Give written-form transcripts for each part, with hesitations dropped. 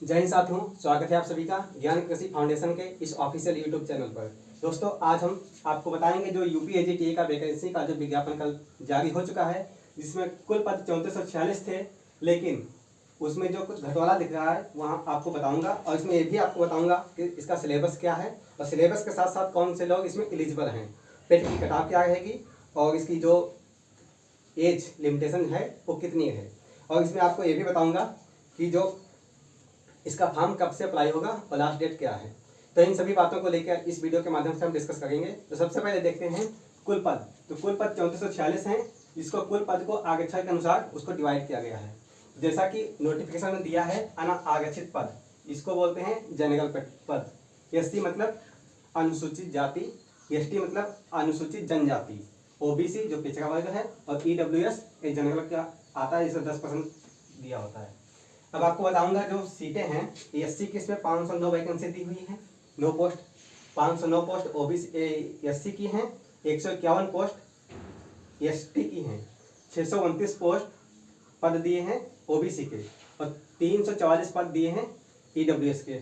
जय हिंद साथियों, स्वागत है आप सभी का ज्ञान कृषि फाउंडेशन के इस ऑफिशियल यूट्यूब चैनल पर। दोस्तों, आज हम आपको बताएंगे जो यूपीएजीटीए का वैकेंसी का जो विज्ञापन कल जारी हो चुका है, जिसमें कुल पद 3446 थे, लेकिन उसमें जो कुछ घटवाला दिख रहा है वहाँ आपको बताऊंगा। और इसमें ये भी आपको बताऊंगा कि इसका सिलेबस क्या है और सिलेबस के साथ साथ कौन से लोग इसमें एलिजिबल हैं, पेट की कटाव क्या रहेगी और इसकी जो एज लिमिटेशन है वो कितनी है। और इसमें आपको ये भी बताऊंगा कि जो इसका फॉर्म कब से अप्लाई होगा और लास्ट डेट क्या है। तो इन सभी बातों को लेकर इस वीडियो के माध्यम से हम डिस्कस करेंगे। तो सबसे पहले देखते हैं कुल पद। तो कुल पद 3446 हैं, जिसको कुल पद को आरक्षण के अनुसार उसको डिवाइड किया गया है। जैसा कि नोटिफिकेशन में दिया है अनारक्षित पद, इसको बोलते हैं जनरल पद। एससी मतलब अनुसूचित जाति, एसटी मतलब अनुसूचित जनजाति, ओबीसी जो पिछड़ा वर्ग है, और ईडब्ल्यूएस ये जनरल का आता है, जिसे 10% दिया होता है। अब आपको बताऊंगा जो सीटें हैं, एससी की इसमें 509 वैकेंसी दी हुई है, 9 पोस्ट, 509 पोस्ट ओबीसी एससी की हैं, 151 पोस्ट एसटी की हैं, 629 पोस्ट पद दिए हैं ओबीसी के, और 344 पद दिए हैं ईडब्ल्यूएस के।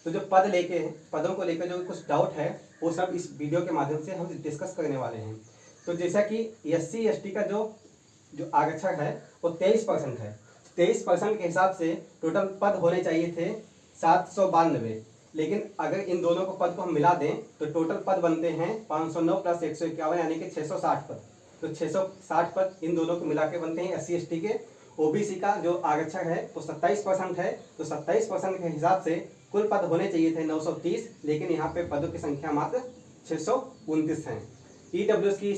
तो जो पदों को लेकर जो कुछ डाउट है वो सब इस वीडियो के माध्यम से हम डिस्कस करने वाले हैं। तो जैसा कि एससी एसटी का जो आरक्षण है वो 23% है। 23% के हिसाब से टोटल पद होने चाहिए थे 792, लेकिन अगर इन दोनों को पद को हम मिला दें तो टोटल पद बनते हैं 509 प्लस 151 यानी कि 660 पद। तो 660 पद इन दोनों को मिला के बनते हैं एससी एसटी के। ओबीसी का जो आरक्षण है वो 27% है, तो 27% के हिसाब से कुल पद होने चाहिए थे 930, लेकिन यहाँ पे पदों की संख्या मात्र 629 है। ईडब्ल्यूएस की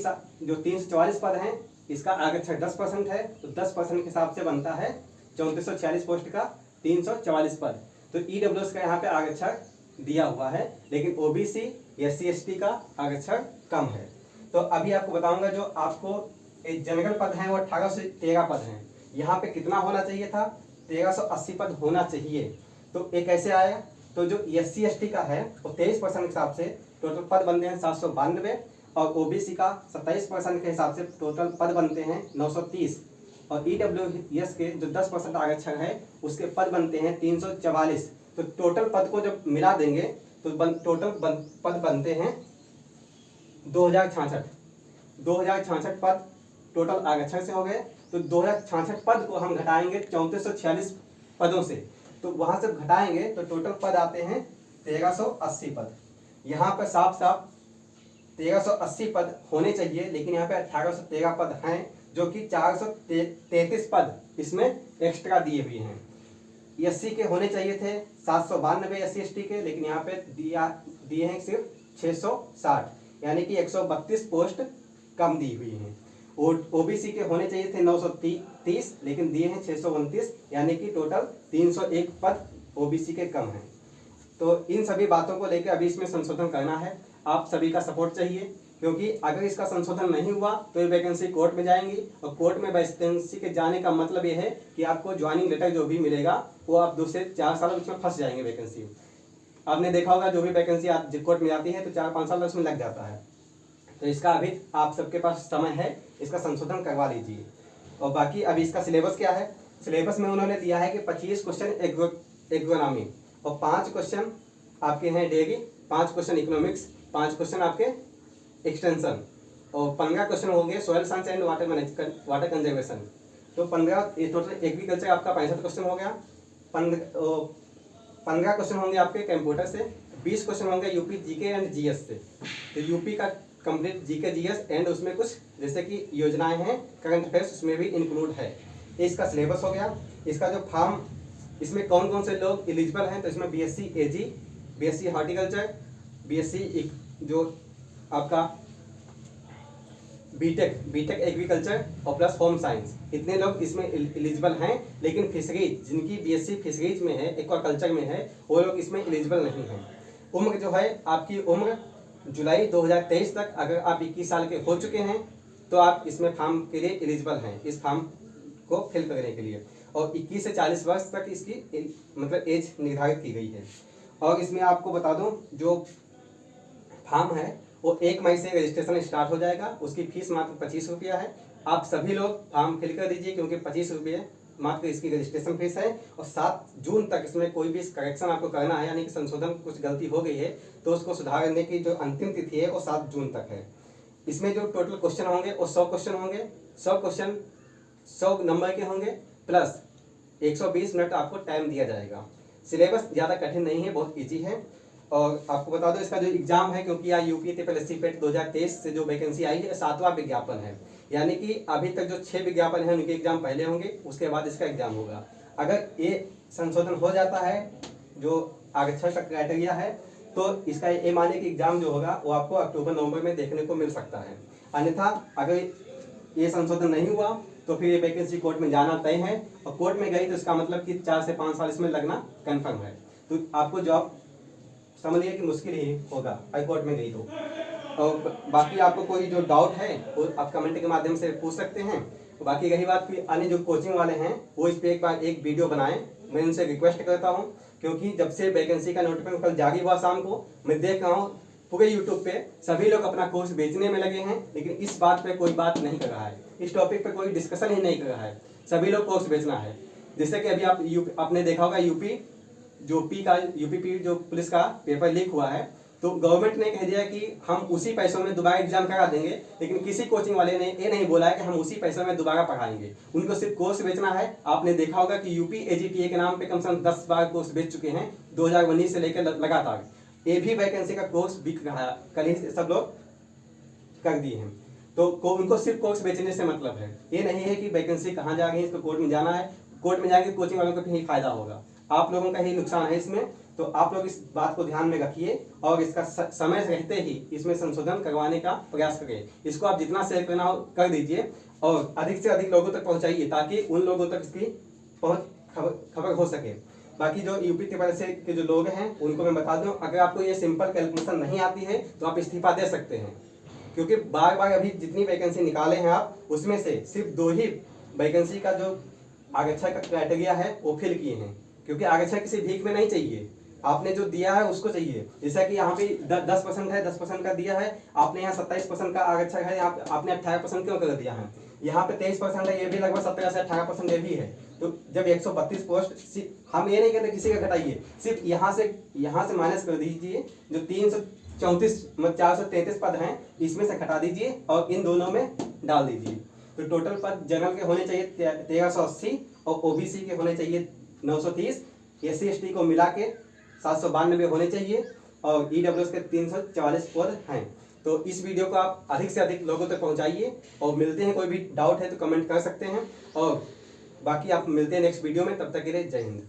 जो 344 पद हैं, इसका आरक्षण 10% है, तो 10% के हिसाब से बनता है 3446 पोस्ट का 344 पद। तो ईडब्ल्यूएस का यहाँ पे आरक्षण दिया हुआ है, लेकिन ओबीसी एससी एसटी का आरक्षण कम है। तो अभी आपको बताऊंगा जो आपको जनरल पद हैं वो 1813 पद हैं। यहाँ पे कितना होना चाहिए था? 1380 पद होना चाहिए। तो एक कैसे आया? तो जो एससी एसटी का है वो 23% के हिसाब से टोटल पद बनते हैं 792, और ओबीसी का 27% के हिसाब से टोटल पद बनते हैं 930, और ईडब्ल्यूएस के जो 10% आरक्षण है उसके पद बनते हैं 344। तो टोटल पद को जब मिला देंगे तो टोटल पद बनते हैं 2066 पद टोटल आरक्षण से हो गए। तो 2066 पद को हम घटाएंगे 3446 पदों से, तो वहां से घटाएंगे तो टोटल पद आते हैं 1380 पद। यहाँ पर साफ साफ 1380 पद होने चाहिए, लेकिन यहाँ पे 1813 पद हैं, जो कि 433 पद इसमें एक्स्ट्रा दिए हुए हैं। एससी के होने चाहिए थे 792 एससी एसटी के, लेकिन यहाँ पे दिए हैं सिर्फ 660, यानी कि 132 पोस्ट कम दी हुई हैं। ओबीसी के होने चाहिए थे 930, लेकिन दिए हैं 629, यानी कि टोटल 301 पद ओबीसी के कम हैं। तो इन सभी बातों को लेकर अभी इसमें संशोधन करना है, आप सभी का सपोर्ट चाहिए, क्योंकि अगर इसका संशोधन नहीं हुआ तो ये वैकेंसी कोर्ट में जाएंगी, और कोर्ट में वैकेंसी के जाने का मतलब ये है कि आपको ज्वाइनिंग लेटर जो भी मिलेगा वो आप 2 से 4 साल उसमें फंस जाएंगे। वैकेंसी आपने देखा होगा, जो भी वैकेंसी आप कोर्ट में जाती है तो 4-5 साल उसमें लग जाता है। तो इसका अभी आप सबके पास समय है, इसका संशोधन करवा लीजिए। और बाकी अभी इसका सिलेबस क्या है? सिलेबस में उन्होंने दिया है कि 25 क्वेश्चन एग्रोनॉमी, और 5 क्वेश्चन आपके हैं डेयरी, 5 क्वेश्चन इकोनॉमिक्स, 5 क्वेश्चन आपके एक्सटेंशन, और 15 क्वेश्चन होंगे soil science and water conservation. तो 15 टोटल एग्रीकल्चर आपका 65 क्वेश्चन हो गया। 15 क्वेश्चन होंगे आपके कंप्यूटर से, 20 क्वेश्चन होंगे यूपी जीके एंड जीएस से। तो यूपी का कंप्लीट जीके जीएस एंड उसमें कुछ जैसे कि योजनाएं हैं, करंट अफेयर्स उसमें भी इंक्लूड है। इसका सिलेबस हो गया। इसका जो फॉर्म, इसमें कौन कौन से लोग एलिजिबल हैं? तो इसमें बीएससी एजी, बीएससी हॉर्टिकल्चर, बीएससी जो आपका बीटेक एग्रीकल्चर और प्लस होम साइंस, इतने लोग इसमें एलिजिबल हैं। लेकिन फिशरीज, जिनकी बीएससी फिशरीज में है, एक्वाकल्चर में है, वो लोग इसमें एलिजिबल नहीं हैं। उम्र जो है आपकी उम्र जुलाई 2023 तक, अगर आप 21 साल के हो चुके हैं तो आप इसमें फॉर्म के लिए एलिजिबल हैं, इस फॉर्म को फिल करने के लिए। और 21 से 40 वर्ष तक इसकी मतलब एज निर्धारित की गई है। और इसमें आपको बता दूं जो फॉर्म है वो 1 मई से रजिस्ट्रेशन स्टार्ट हो जाएगा। उसकी फीस मात्र 25 रुपया है। आप सभी लोग फॉर्म फिल कर दीजिए, क्योंकि 25 रुपये मात्र इसकी रजिस्ट्रेशन फीस है और 7 जून तक इसमें कोई भी करेक्शन आपको करना है, यानी कि संशोधन कुछ गलती हो गई है तो उसको सुधारने की जो अंतिम तिथि है वो 7 जून तक है। इसमें जो टोटल क्वेश्चन होंगे वो 100 क्वेश्चन होंगे। 100 क्वेश्चन 100 नंबर के होंगे प्लस 120 मिनट आपको टाइम दिया जाएगा। सिलेबस ज़्यादा कठिन नहीं है, बहुत ईजी है। और आपको बता दो इसका जो एग्जाम है, क्योंकि यहाँ यूपी ट्रिपल पेट 2023 से जो वैकेंसी आई है 7वां विज्ञापन है, यानी कि अभी तक जो 6 विज्ञापन हैं उनके एग्जाम पहले होंगे, उसके बाद इसका एग्जाम होगा। अगर ये संशोधन हो जाता है जो आरक्षण का क्राइटेरिया है तो इसका ये मानिए कि एग्जाम जो होगा वो आपको अक्टूबर नवंबर में देखने को मिल सकता है। अन्यथा अगर ये संशोधन नहीं हुआ तो फिर ये वैकेंसी कोर्ट में जाना तय है, और कोर्ट में गई तो इसका मतलब कि 4 से 5 साल इसमें लगना कंफर्म है। तो आपको जॉब समझिए कि मुश्किल ही होगा हाई कोर्ट में गई तो। और बाकी आपको कोई जो डाउट है वो आप कमेंट के माध्यम से पूछ सकते हैं। बाकी रही बात कि अन्य जो कोचिंग वाले हैं वो इस पर एक बार एक वीडियो बनाएं, मैं उनसे रिक्वेस्ट करता हूं, क्योंकि जब से वैकेंसी का नोटिफिकेशन कल जारी हुआ शाम को, मैं देख रहा हूँ पूरे यूट्यूब पे सभी लोग अपना कोर्स बेचने में लगे हैं, लेकिन इस बात पे कोई बात नहीं कर रहा है, इस टॉपिक पे कोई डिस्कशन ही नहीं कर रहा है। सभी लोग कोर्स बेचना है। जैसे कि अभी आपने देखा होगा यूपी जो पुलिस का पेपर लीक हुआ है, तो गवर्नमेंट ने कह दिया कि हम उसी पैसों में दोबारा एग्जाम करा देंगे, लेकिन किसी कोचिंग वाले ने ये नहीं बोला है कि हम उसी पैसों में दोबारा पढ़ाएंगे। उनको सिर्फ कोर्स बेचना है। आपने देखा होगा कि यूपी एजीटीए के नाम पे कम से कम 10 बार कोर्स बेच चुके हैं 2019 से लेकर लगातार। ये भी वैकेंसी का कोर्स बिक रहा है, कल ही सब लोग कर दिए हैं। तो उनको सिर्फ कोर्स बेचने से मतलब है, ये नहीं है कि वैकेंसी कहाँ जा रही है, इसको कोर्ट में जाना है। कोर्ट में जाएंगे कोचिंग वालों को कहीं फायदा होगा, आप लोगों का ही नुकसान है इसमें। तो आप लोग इस बात को ध्यान में रखिए और इसका समय रहते ही इसमें संशोधन करवाने का प्रयास करिए। इसको आप जितना शेयर करना हो कर दीजिए और अधिक से अधिक लोगों तक पहुंचाइए, ताकि उन लोगों तक इसकी खबर हो सके। बाकी जो यूपी ट्रिपल एस के जो लोग हैं उनको मैं बता दूं, अगर आपको ये सिंपल कैलकुलेशन नहीं आती है तो आप इस्तीफा दे सकते हैं, क्योंकि बार बार अभी जितनी वैकेंसी निकाले हैं आप, उसमें से सिर्फ 2 ही वैकेंसी का जो आरक्षण का क्राइटेरिया है वो फिल किए हैं, क्योंकि आरक्षण किसी भीख में नहीं चाहिए, आपने जो दिया है उसको चाहिए। जैसा कि यहाँ पे 10% है, 10% का दिया है आपने, यहाँ 27% का आरक्षण है, यहाँ आपने 18% क्यों कर दिया है? यहाँ पे 23% है, ये भी लगभग 17 से 18% ये भी है। तो जब 132 पोस्ट, हम ये नहीं कहते किसी का घटाइए, सिर्फ यहाँ से माइनस कर दीजिए, जो 334 मतलब 433 पद हैं इसमें से घटा दीजिए और इन दोनों में डाल दीजिए। तो टोटल पद जनरल के होने चाहिए 1380 और ओबीसी के होने चाहिए 930, SC/ST को मिला के 792 होने चाहिए और EWS के 344 पद हैं। तो इस वीडियो को आप अधिक से अधिक लोगों तक पहुंचाइए और मिलते हैं। कोई भी डाउट है तो कमेंट कर सकते हैं, और बाकी आप मिलते हैं नेक्स्ट वीडियो में। तब तक के लिए जय हिंद।